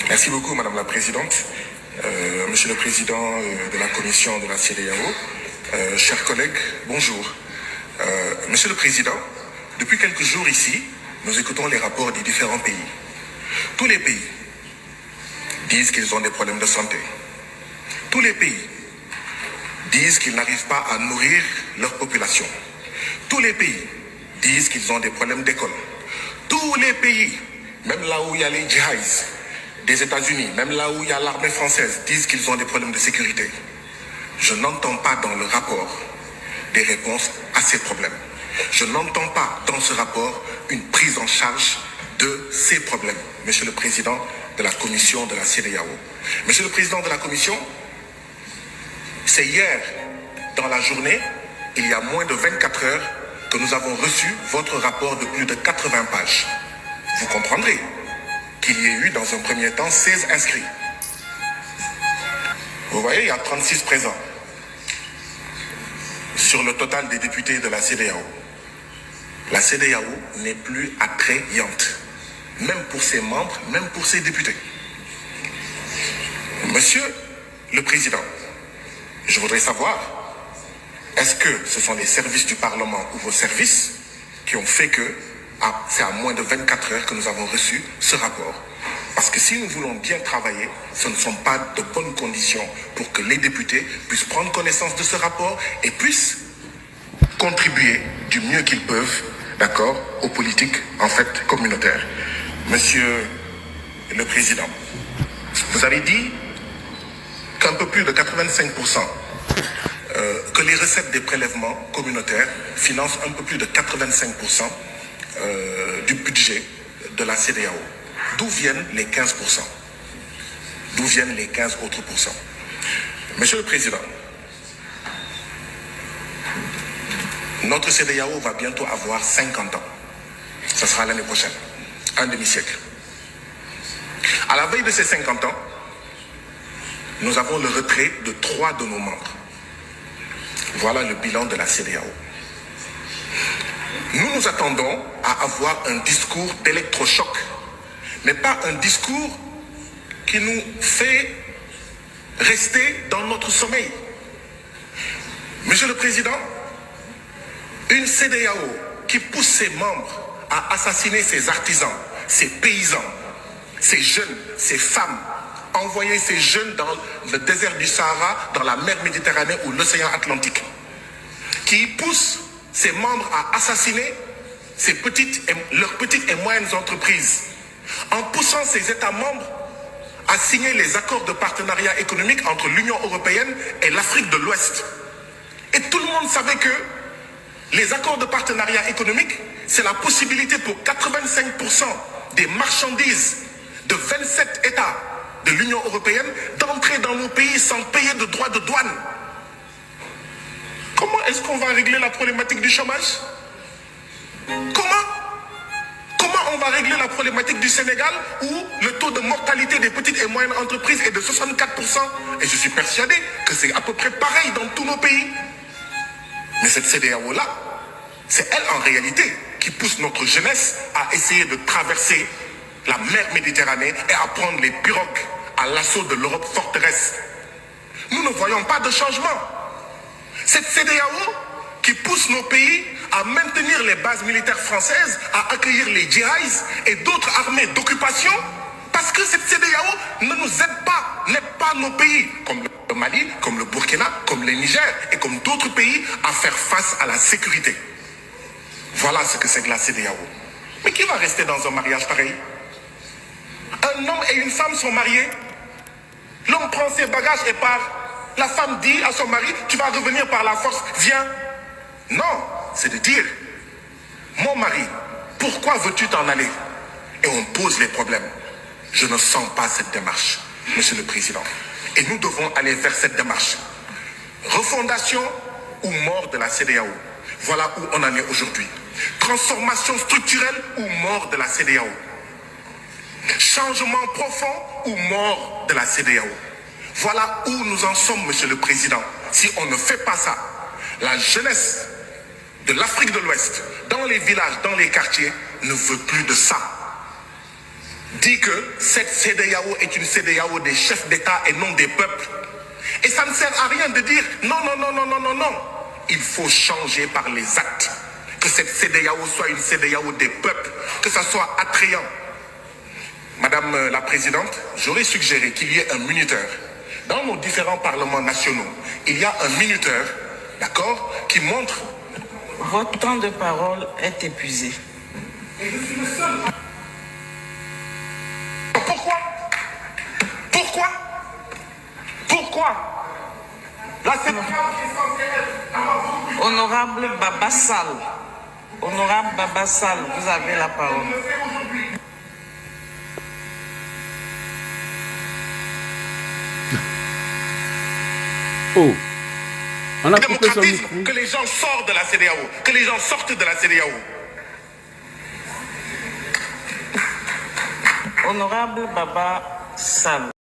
Merci beaucoup, Madame la Présidente. Monsieur le Président de la Commission de la CEDEAO, chers collègues, bonjour. Monsieur le Président, depuis quelques jours ici, nous écoutons les rapports des différents pays. Tous les pays disent qu'ils ont des problèmes de santé. Tous les pays disent qu'ils n'arrivent pas à nourrir leur population. Tous les pays disent qu'ils ont des problèmes d'école. Tous les pays, même là où il y a les djihadistes des États-Unis, même là où il y a l'armée française, disent qu'ils ont des problèmes de sécurité. Je n'entends pas dans le rapport des réponses à ces problèmes. Je n'entends pas dans ce rapport une prise en charge de ces problèmes. Monsieur le Président de la Commission de la CEDEAO. Monsieur le Président de la Commission, c'est hier, dans la journée, il y a moins de 24 heures, que nous avons reçu votre rapport de plus de 80 pages. Vous comprendrez qu'il y ait eu dans un premier temps 16 inscrits. Vous voyez, il y a 36 présents sur le total des députés de la CEDEAO. La CEDEAO n'est plus attrayante, même pour ses membres, même pour ses députés. Monsieur le Président, je voudrais savoir, est-ce que ce sont les services du Parlement ou vos services qui ont fait que c'est à moins de 24 heures que nous avons reçu ce rapport? Parce que si nous voulons bien travailler, ce ne sont pas de bonnes conditions pour que les députés puissent prendre connaissance de ce rapport et puissent contribuer du mieux qu'ils peuvent, d'accord, aux politiques, en fait, communautaires. Monsieur le Président, vous avez dit qu'un peu plus de 85%, que les recettes des prélèvements communautaires financent un peu plus de 85% du budget de la CEDEAO. D'où viennent les 15%? D'où viennent les 15 autres pourcents? Monsieur le Président, notre CEDEAO va bientôt avoir 50 ans. Ce sera l'année prochaine, un demi-siècle. À la veille de ces 50 ans, nous avons le retrait de 3 de nos membres. Voilà le bilan de la CEDEAO. Nous nous attendons à avoir un discours d'électrochoc, mais pas un discours qui nous fait rester dans notre sommeil. Monsieur le Président, une CEDEAO qui pousse ses membres à assassiner ses artisans, ses paysans, ses jeunes, ses femmes, envoyer ces jeunes dans le désert du Sahara, dans la mer Méditerranée ou l'océan Atlantique, qui pousse ses membres à assassiner leurs petites et moyennes entreprises, en poussant ces États membres à signer les accords de partenariat économique entre l'Union européenne et l'Afrique de l'Ouest. Et tout le monde savait que les accords de partenariat économique, c'est la possibilité pour 85% des marchandises de 27 États de l'Union européenne d'entrer dans nos pays sans payer de droits de douane. Comment est-ce qu'on va régler la problématique du chômage? Comment on va régler la problématique du Sénégal où le taux de mortalité des petites et moyennes entreprises est de 64%? Et je suis persuadé que c'est à peu près pareil dans tous nos pays. Mais cette CEDEAO-là, c'est elle en réalité qui pousse notre jeunesse à essayer de traverser la mer Méditerranée et à prendre les pirogues à l'assaut de l'Europe forteresse. Nous ne voyons pas de changement. Cette CEDEAO qui pousse nos pays à maintenir les bases militaires françaises, à accueillir les djihadistes et d'autres armées d'occupation, parce que cette CEDEAO ne nous aide pas, n'aide pas nos pays, comme le Mali, comme le Burkina, comme le Niger et comme d'autres pays, à faire face à la sécurité. Voilà ce que c'est que la CEDEAO. Mais qui va rester dans un mariage pareil? Un homme et une femme sont mariés. L'homme prend ses bagages et part. La femme dit à son mari, tu vas revenir par la force, viens. Non, c'est de dire, mon mari, pourquoi veux-tu t'en aller? Et on pose les problèmes. Je ne sens pas cette démarche, Monsieur le Président. Et nous devons aller vers cette démarche. Refondation ou mort de la CEDEAO. Voilà où on en est aujourd'hui. Transformation structurelle ou mort de la CEDEAO. Changement profond ou mort de la CEDEAO. Voilà où nous en sommes, Monsieur le Président. Si on ne fait pas ça, la jeunesse de l'Afrique de l'Ouest, dans les villages, dans les quartiers, ne veut plus de ça. dit que cette CEDEAO est une CEDEAO des chefs d'État et non des peuples. Et ça ne sert à rien de dire non, non, non, non, non, non, non. Il faut changer par les actes. Que cette CEDEAO soit une CEDEAO des peuples, que ça soit attrayant. Madame la Présidente, j'aurais suggéré qu'il y ait un minuteur. Dans nos différents parlements nationaux, il y a un minuteur, d'accord, qui montre... Votre temps de parole est épuisé. Et je suis le seul. Pourquoi? Pourquoi? Pourquoi? La CEDEAO est censée être... Honorable Baba Sall. Honorable Baba Sall, vous avez la parole. Oh, on a coupé son micro. Que les gens sortent de la CEDEAO, que les gens sortent de la CEDEAO. Honorable Baba Sall.